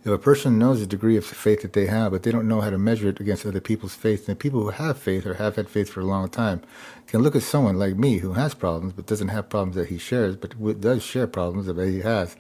If a person knows the degree of faith that they have, but they don't know how to measure it against other people's faith, then people who have faith or have had faith for a long time can look at someone like me who has problems but doesn't have problems that he shares, but does share problems that he has.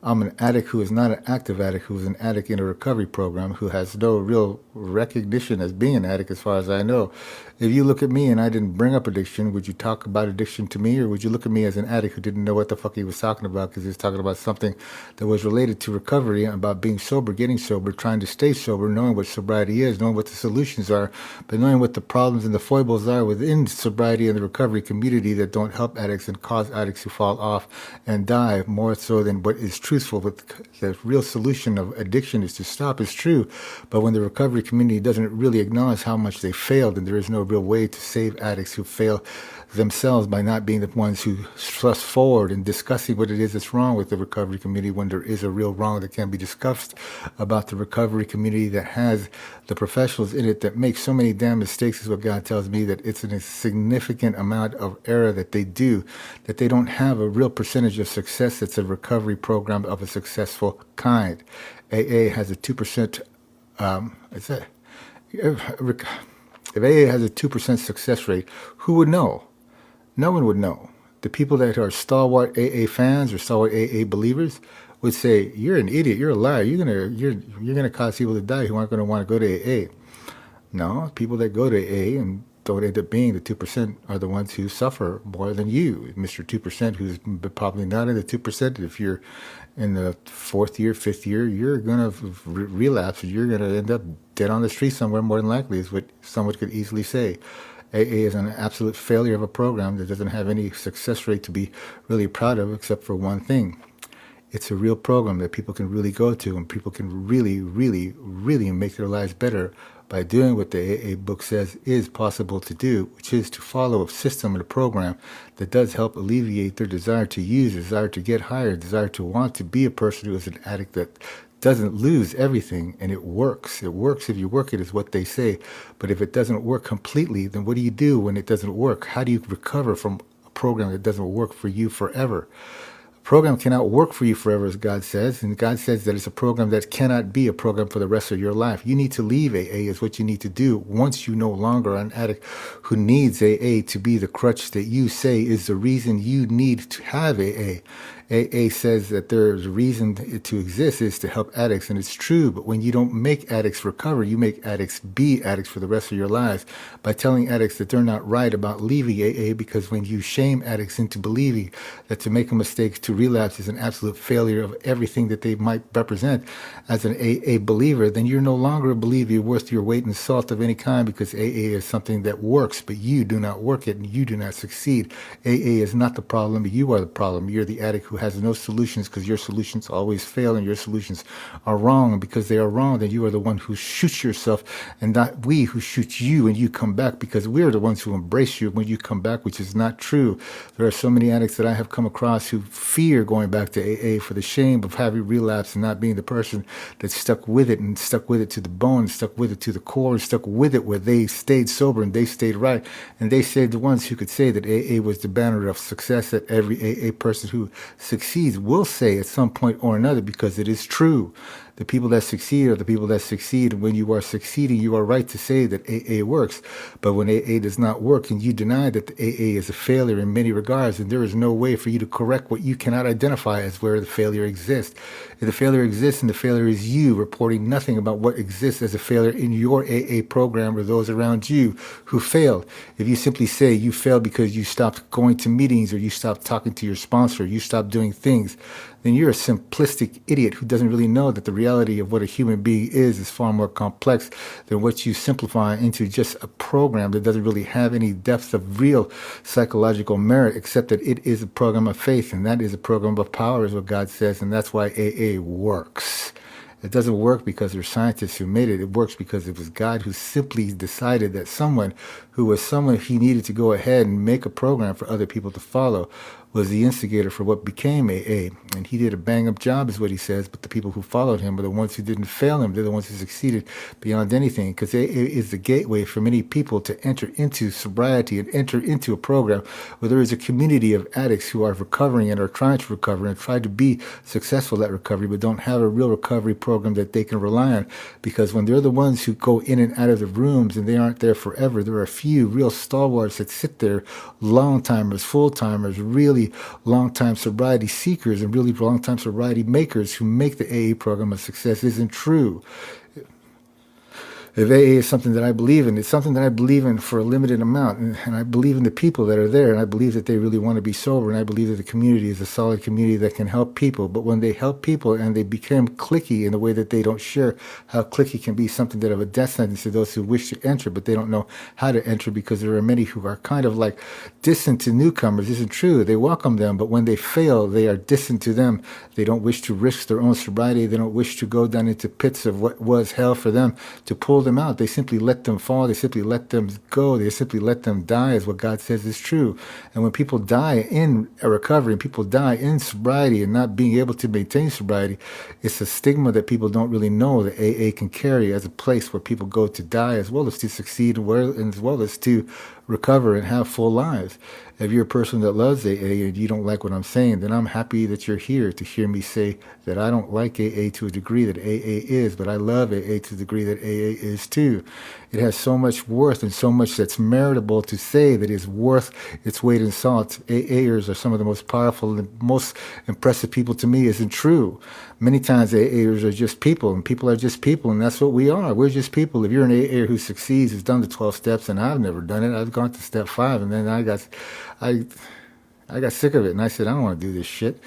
I'm an addict who is not an active addict, who is an addict in a recovery program, who has no real recognition as being an addict as far as I know. If you look at me and I didn't bring up addiction, would you talk about addiction to me, or would you look at me as an addict who didn't know what the fuck he was talking about because he was talking about something that was related to recovery, about being sober, getting sober, trying to stay sober, knowing what sobriety is, knowing what the solutions are, but knowing what the problems and the foibles are within sobriety and the recovery community that don't help addicts and cause addicts to fall off and die more so than what is truthful. With the real solution of addiction is to stop is true, but when the recovery community doesn't really acknowledge how much they failed, and there is no real way to save addicts who fail themselves by not being the ones who thrust forward and discussing what it is that's wrong with the recovery community, when there is a real wrong that can be discussed about the recovery community that has the professionals in it that make so many damn mistakes, is what God tells me, that it's a significant amount of error that they do, that they don't have a real percentage of success that's a recovery program of a successful kind. AA has a 2%, is that, if AA has a 2% success rate, who would know? No one would know. The people that are stalwart AA fans or stalwart AA believers would say, "You're an idiot. You're a liar. You're gonna cause people to die who aren't going to want to go to AA." No, people that go to AA and don't end up being the 2% are the ones who suffer more than you, Mr. 2%, who's probably not in the 2%. If you're in the fourth year, fifth year, you're going to relapse, and you're going to end up dead on the street somewhere, more than likely, is what someone could easily say. AA is an absolute failure of a program that doesn't have any success rate to be really proud of, except for one thing. It's a real program that people can really go to, and people can really, really, really make their lives better by doing what the AA book says is possible to do, which is to follow a system and a program that does help alleviate their desire to use, desire to get higher, desire to want to be a person who is an addict that doesn't lose everything. And it works. It works if you work it, is what they say. But if it doesn't work completely, then what do you do when it doesn't work? How do you recover from a program that doesn't work for you forever? Program cannot work for you forever, as God says, and God says that it's a program that cannot be a program for the rest of your life. You need to leave AA is what you need to do once you no longer are an addict who needs AA to be the crutch that you say is the reason you need to have AA. AA says that there's a reason to exist is to help addicts, and it's true, but when you don't make addicts recover, you make addicts be addicts for the rest of your lives by telling addicts that they're not right about leaving AA, because when you shame addicts into believing that to make a mistake to relapse is an absolute failure of everything that they might represent as an AA believer, then you're no longer a believer. You're worth your weight in salt of any kind, because AA is something that works, but you do not work it and you do not succeed. AA is not the problem. You are the problem. You're the addict who has no solutions, because your solutions always fail and your solutions are wrong. And because they are wrong, then you are the one who shoots yourself, and not we who shoot you and you come back, because we're the ones who embrace you when you come back, which is not true. There are so many addicts that I have come across who fear going back to AA for the shame of having relapse and not being the person that stuck with it, and stuck with it to the bone, stuck with it to the core, and stuck with it where they stayed sober and they stayed right. And they stayed the ones who could say that AA was the banner of success that every AA person who succeeds will say at some point or another, because it is true. The people that succeed are the people that succeed. And when you are succeeding, you are right to say that AA works. But when AA does not work and you deny that the AA is a failure in many regards, then there is no way for you to correct what you cannot identify as where the failure exists. If the failure exists, and the failure is you reporting nothing about what exists as a failure in your AA program or those around you who failed. If you simply say you failed because you stopped going to meetings, or you stopped talking to your sponsor, you stopped doing things, then you're a simplistic idiot who doesn't really know that the reality of what a human being is far more complex than what you simplify into just a program that doesn't really have any depth of real psychological merit, except that it is a program of faith, and that is a program of power, is what God says, and that's why AA works. It doesn't work because there's scientists who made it. It works because it was God who simply decided that someone who was someone he needed to go ahead and make a program for other people to follow was the instigator for what became AA. And he did a bang-up job, is what he says, but the people who followed him were the ones who didn't fail him. They're the ones who succeeded beyond anything, because AA is the gateway for many people to enter into sobriety and enter into a program where there is a community of addicts who are recovering and are trying to recover and try to be successful at recovery, but don't have a real recovery program that they can rely on. Because when they're the ones who go in and out of the rooms and they aren't there forever, there are a few real stalwarts that sit there, long-timers, full-timers, really long-time sobriety seekers and really long-time sobriety makers who make the AA program a success. Isn't true. If AA is something that I believe in, it's something that I believe in for a limited amount. And I believe in the people that are there, and I believe that they really want to be sober, and I believe that the community is a solid community that can help people. But when they help people and they become cliquey in the way that they don't share how cliquey can be something that of a death sentence to those who wish to enter, but they don't know how to enter because there are many who are kind of like distant to newcomers. Isn't true. They welcome them, but when they fail, they are distant to them. They don't wish to risk their own sobriety. They don't wish to go down into pits of what was hell for them to pull them out. They simply let them fall. They simply let them go. They simply let them die, is what God says is true. And when people die in a recovery and people die in sobriety and not being able to maintain sobriety, it's a stigma that people don't really know that AA can carry as a place where people go to die as well as to succeed and as well as to recover and have full lives. If you're a person that loves AA and you don't like what I'm saying, then I'm happy that you're here to hear me say that I don't like AA to a degree that AA is, but I love AA to the degree that AA is too. It has so much worth and so much that's meritable to say that is worth its weight in salt. AAers are some of the most powerful and most impressive people to me. Isn't true. Many times AAers are just people, and people are just people, and that's what we are. We're just people. If you're an AAer who succeeds, who's done the 12 steps, and I've never done it, I've gone to step 5, and then I got sick of it, and I said, I don't want to do this shit,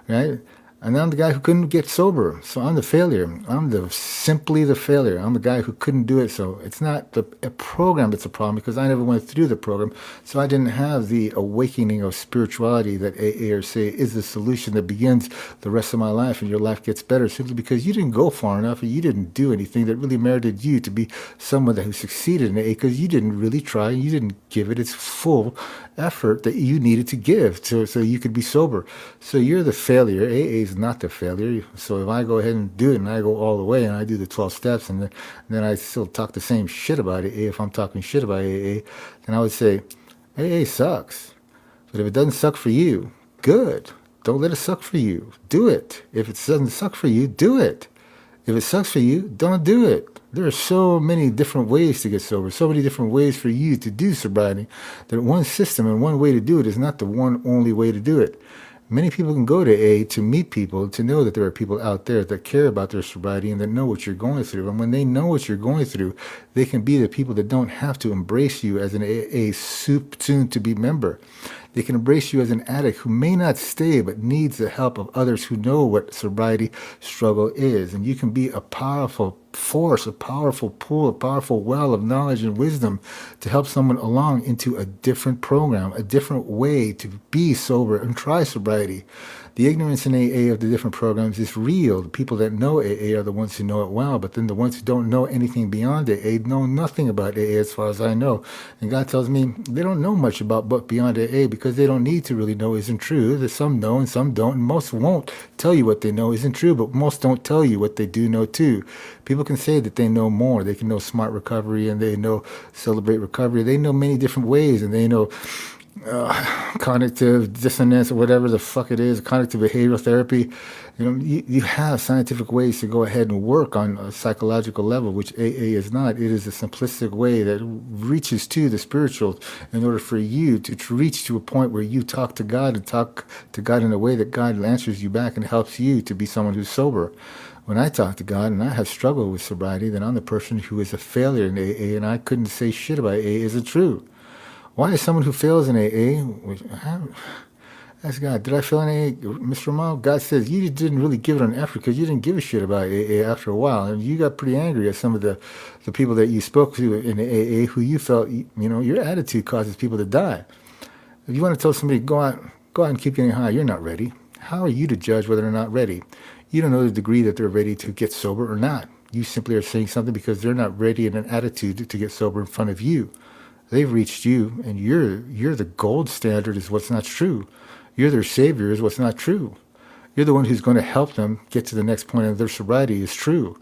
right? And I'm the guy who couldn't get sober, so I'm the failure. I'm simply the failure. I'm the guy who couldn't do it, so it's not a program that's a problem because I never went through the program, so I didn't have the awakening of spirituality that AAers say is the solution that begins the rest of my life and your life gets better simply because you didn't go far enough and you didn't do anything that really merited you to be someone who succeeded in AA because you didn't really try and you didn't give it its full effort that you needed to give so you could be sober. So you're the failure. AA is not the failure. So if I go ahead and do it and I go all the way and I do the 12 steps and then I still talk the same shit about AA, if I'm talking shit about AA, then I would say AA sucks. But if it doesn't suck for you, good. Don't let it suck for you. Do it. If it doesn't suck for you, do it. If it sucks for you, don't do it. There are so many different ways to get sober, so many different ways for you to do sobriety, that one system and one way to do it is not the one only way to do it. Many people can go to AA to meet people, to know that there are people out there that care about their sobriety and that know what you're going through. And when they know what you're going through, they can be the people that don't have to embrace you as an AA soon-to-be member. They can embrace you as an addict who may not stay but needs the help of others who know what sobriety struggle is. And you can be a powerful force, a powerful pool, a powerful well of knowledge and wisdom to help someone along into a different program, a different way to be sober and try sobriety. The ignorance in AA of the different programs is real. The people that know AA are the ones who know it well, but then the ones who don't know anything beyond AA know nothing about AA as far as I know. And God tells me they don't know much about but beyond AA because they don't need to really know isn't true. That some know and some don't, and most won't tell you what they know isn't true, but most don't tell you what they do know too. People can say that they know more. They can know smart recovery and they know celebrate recovery. They know many different ways and they know cognitive dissonance or whatever the fuck it is, cognitive behavioral therapy. You have scientific ways to go ahead and work on a psychological level, which AA is not. It is a simplistic way that reaches to the spiritual in order for you to reach to a point where you talk to God and talk to God in a way that God answers you back and helps you to be someone who's sober. When I talk to God and I have struggled with sobriety, then I'm the person who is a failure in AA, and I couldn't say shit about AA isn't true. Why is someone who fails in AA, ask God, did I fail in AA? Mr. Ramon, God says you didn't really give it an effort because you didn't give a shit about AA after a while. And you got pretty angry at some of the people that you spoke to in the AA who you felt, your attitude causes people to die. If you want to tell somebody, go out and keep getting high, you're not ready. How are you to judge whether they're not ready? You don't know the degree that they're ready to get sober or not. You simply are saying something because they're not ready in an attitude to get sober in front of you. They've reached you, and you're the gold standard is what's not true. you're their savior is what's not true. You're the one who's going to help them get to the next point of their sobriety is true.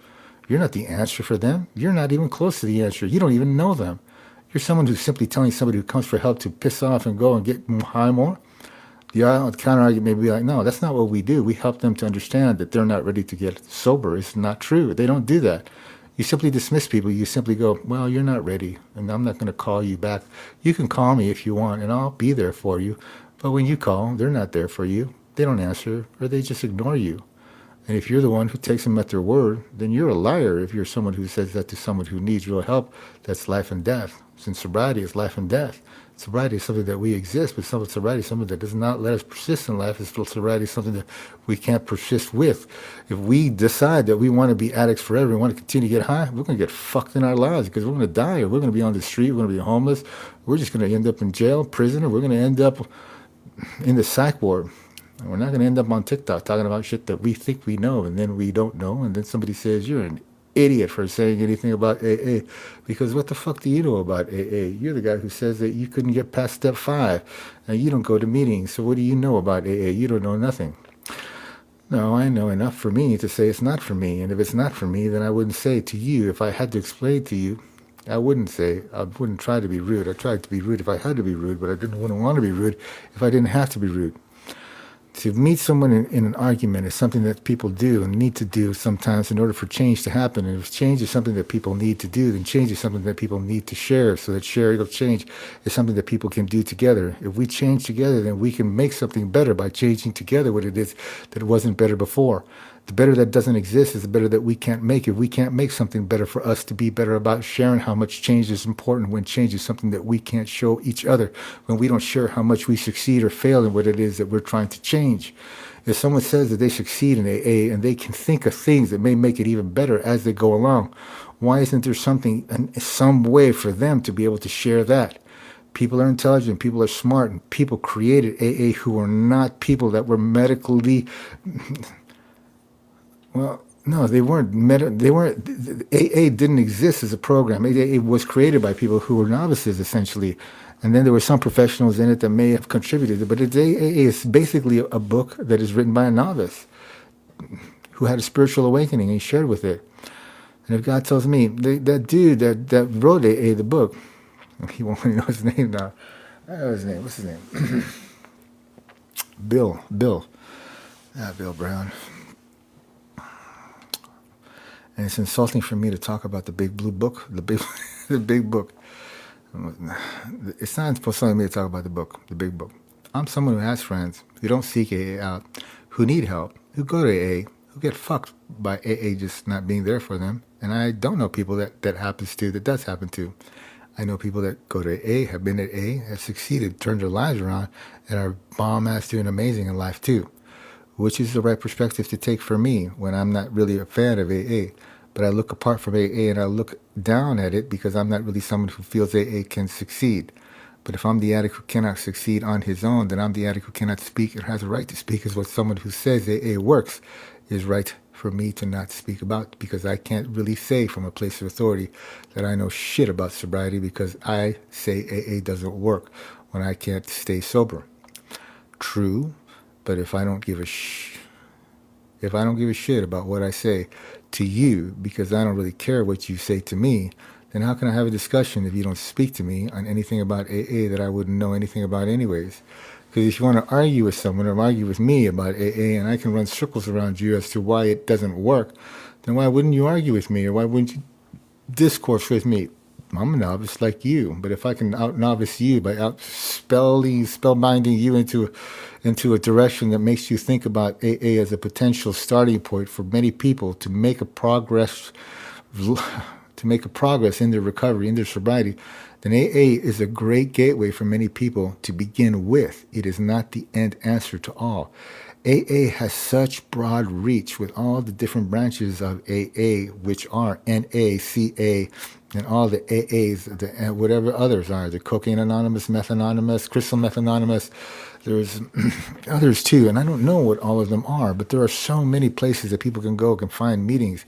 You're not the answer for them. You're not even close to the answer. You don't even know them. You're someone who's simply telling somebody who comes for help to piss off and go and get high more. The counter argument may be like, no, that's not what we do. We help them to understand that they're not ready to get sober. It's not true. They don't do that. You simply dismiss people. You simply go, well, you're not ready, and I'm not going to call you back. You can call me if you want, and I'll be there for you. But when you call, they're not there for you. They don't answer, or they just ignore you. And if you're the one who takes them at their word, then you're a liar. If you're someone who says that to someone who needs real help, that's life and death. Since sobriety is life and death. Sobriety is something that we exist, but sobriety is something that does not let us persist in life. Sobriety is something that we can't persist with. If we decide that we want to be addicts forever and want to continue to get high, we're going to get fucked in our lives because we're going to die, or we're going to be on the street, we're going to be homeless, we're just going to end up in jail, prison, or we're going to end up in the psych ward. And we're not going to end up on TikTok talking about shit that we think we know and then we don't know. And then somebody says, you're an idiot for saying anything about AA. Because what the fuck do you know about AA? You're the guy who says that you couldn't get past step 5. And you don't go to meetings. So what do you know about AA? You don't know nothing. No, I know enough for me to say it's not for me. And if it's not for me, then I wouldn't say to you. If I had to explain to you, I wouldn't try to be rude. I tried to be rude if I had to be rude, but I wouldn't want to be rude if I didn't have to be rude. To meet someone in an argument is something that people do and need to do sometimes in order for change to happen. And if change is something that people need to do, then change is something that people need to share. So that sharing of change is something that people can do together. If we change together, then we can make something better by changing together what it is that wasn't better before. The better that doesn't exist is the better that we can't make. If we can't make something better for us to be better about sharing how much change is important when change is something that we can't show each other, when we don't share how much we succeed or fail in what it is that we're trying to change. If someone says that they succeed in AA and they can think of things that may make it even better as they go along, why isn't there some way for them to be able to share that? People are intelligent, people are smart, and people created AA who were not people that were medically... Well, no, they weren't. AA didn't exist as a program. AA was created by people who were novices, essentially, and then there were some professionals in it that may have contributed. But AA is basically a book that is written by a novice who had a spiritual awakening and he shared with it. And if God tells me that dude that wrote AA, the book, he won't know his name now. I know his name. What's his name? Bill. Bill Brown. And it's insulting for me to talk about the big blue book, the big book. It's not insulting me to talk about the book, the big book. I'm someone who has friends who don't seek AA out, who need help, who go to AA, who get fucked by AA just not being there for them. And I don't know people that does happen to. I know people that go to AA, have been at AA, have succeeded, turned their lives around, and are bomb-ass doing amazing in life too. Which is the right perspective to take for me when I'm not really a fan of AA. But I look apart from AA and I look down at it because I'm not really someone who feels AA can succeed. But if I'm the addict who cannot succeed on his own, then I'm the addict who cannot speak and has a right to speak is what someone who says AA works is right for me to not speak about, because I can't really say from a place of authority that I know shit about sobriety because I say AA doesn't work when I can't stay sober. True. But if I don't give a shit about what I say to you because I don't really care what you say to me, then how can I have a discussion if you don't speak to me on anything about AA that I wouldn't know anything about anyways? Because if you want to argue with someone or argue with me about AA and I can run circles around you as to why it doesn't work, then why wouldn't you argue with me or why wouldn't you discourse with me? I'm a novice like you, but if I can out-novice you by spellbinding you into a direction that makes you think about AA as a potential starting point for many people to make a progress in their recovery, in their sobriety, then AA is a great gateway for many people to begin with. It is not the end answer to all. AA has such broad reach with all the different branches of AA, which are NA, CA, and all the AAs, whatever others are, the Cocaine Anonymous, Meth Anonymous, Crystal Meth Anonymous. There's others too, and I don't know what all of them are, but there are so many places that people can find meetings.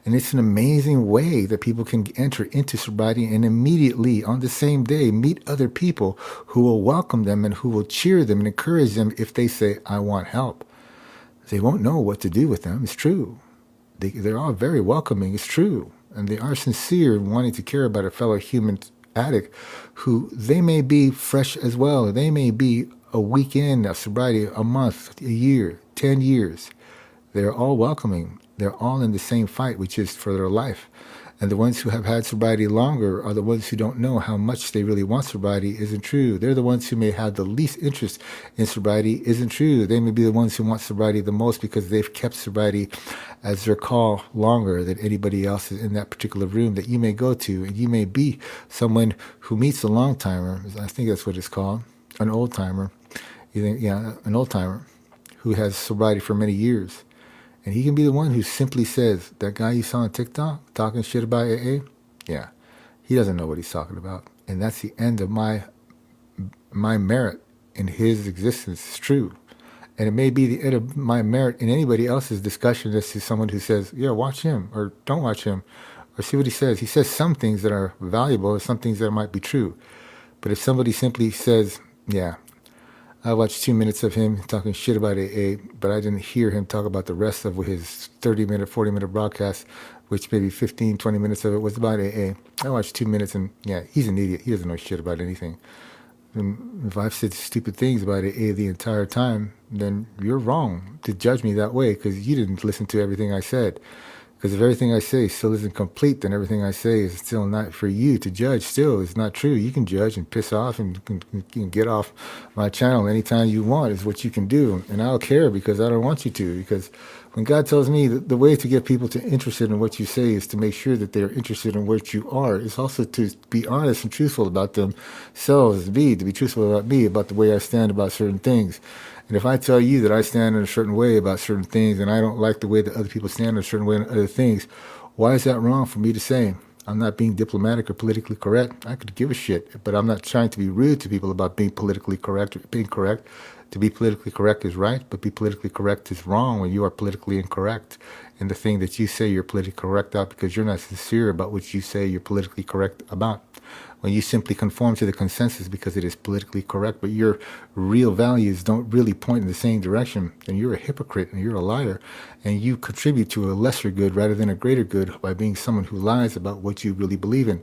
And it's an amazing way that people can enter into sobriety and immediately on the same day meet other people who will welcome them and who will cheer them and encourage them if they say, I want help. They won't know what to do with them. It's true. They're all very welcoming. It's true. And they are sincere in wanting to care about a fellow human addict who they may be fresh as well. They may be a weekend of sobriety, a month, a year, 10 years. They're all welcoming. They're all in the same fight, which is for their life. And the ones who have had sobriety longer are the ones who don't know how much they really want sobriety isn't true. They're the ones who may have the least interest in sobriety isn't true. They may be the ones who want sobriety the most because they've kept sobriety as their call longer than anybody else in that particular room that you may go to. And you may be someone who meets a long timer. I think that's what it's called, an old timer. An old timer who has sobriety for many years. And he can be the one who simply says, that guy you saw on TikTok talking shit about AA, yeah, he doesn't know what he's talking about. And that's the end of my merit in his existence. It's true. And it may be the end of my merit in anybody else's discussion as to someone who says, yeah, watch him, or don't watch him, or see what he says. He says some things that are valuable, or some things that might be true. But if somebody simply says, yeah, I watched 2 minutes of him talking shit about AA, but I didn't hear him talk about the rest of his 30-minute, 40-minute broadcast, which maybe 15, 20 minutes of it was about AA. I watched 2 minutes and, yeah, he's an idiot. He doesn't know shit about anything. And if I've said stupid things about AA the entire time, then you're wrong to judge me that way because you didn't listen to everything I said. Because if everything I say still isn't complete, then everything I say is still not for you to judge. Still, it's not true. You can judge and piss off and you can get off my channel anytime you want is what you can do. And I don't care because I don't want you to. Because when God tells me that the way to get people to interested in what you say is to make sure that they're interested in what you are, it's also to be honest and truthful about themselves, to be truthful about me, about the way I stand about certain things. And if I tell you that I stand in a certain way about certain things and I don't like the way that other people stand in a certain way on other things, why is that wrong for me to say? I'm not being diplomatic or politically correct. I could give a shit, but I'm not trying to be rude to people about being politically correct or being correct. To be politically correct is right, but be politically correct is wrong when you are politically incorrect. And the thing that you say you're politically correct about because you're not sincere about what you say you're politically correct about. When you simply conform to the consensus because it is politically correct, but your real values don't really point in the same direction, then you're a hypocrite and you're a liar, and you contribute to a lesser good rather than a greater good by being someone who lies about what you really believe in.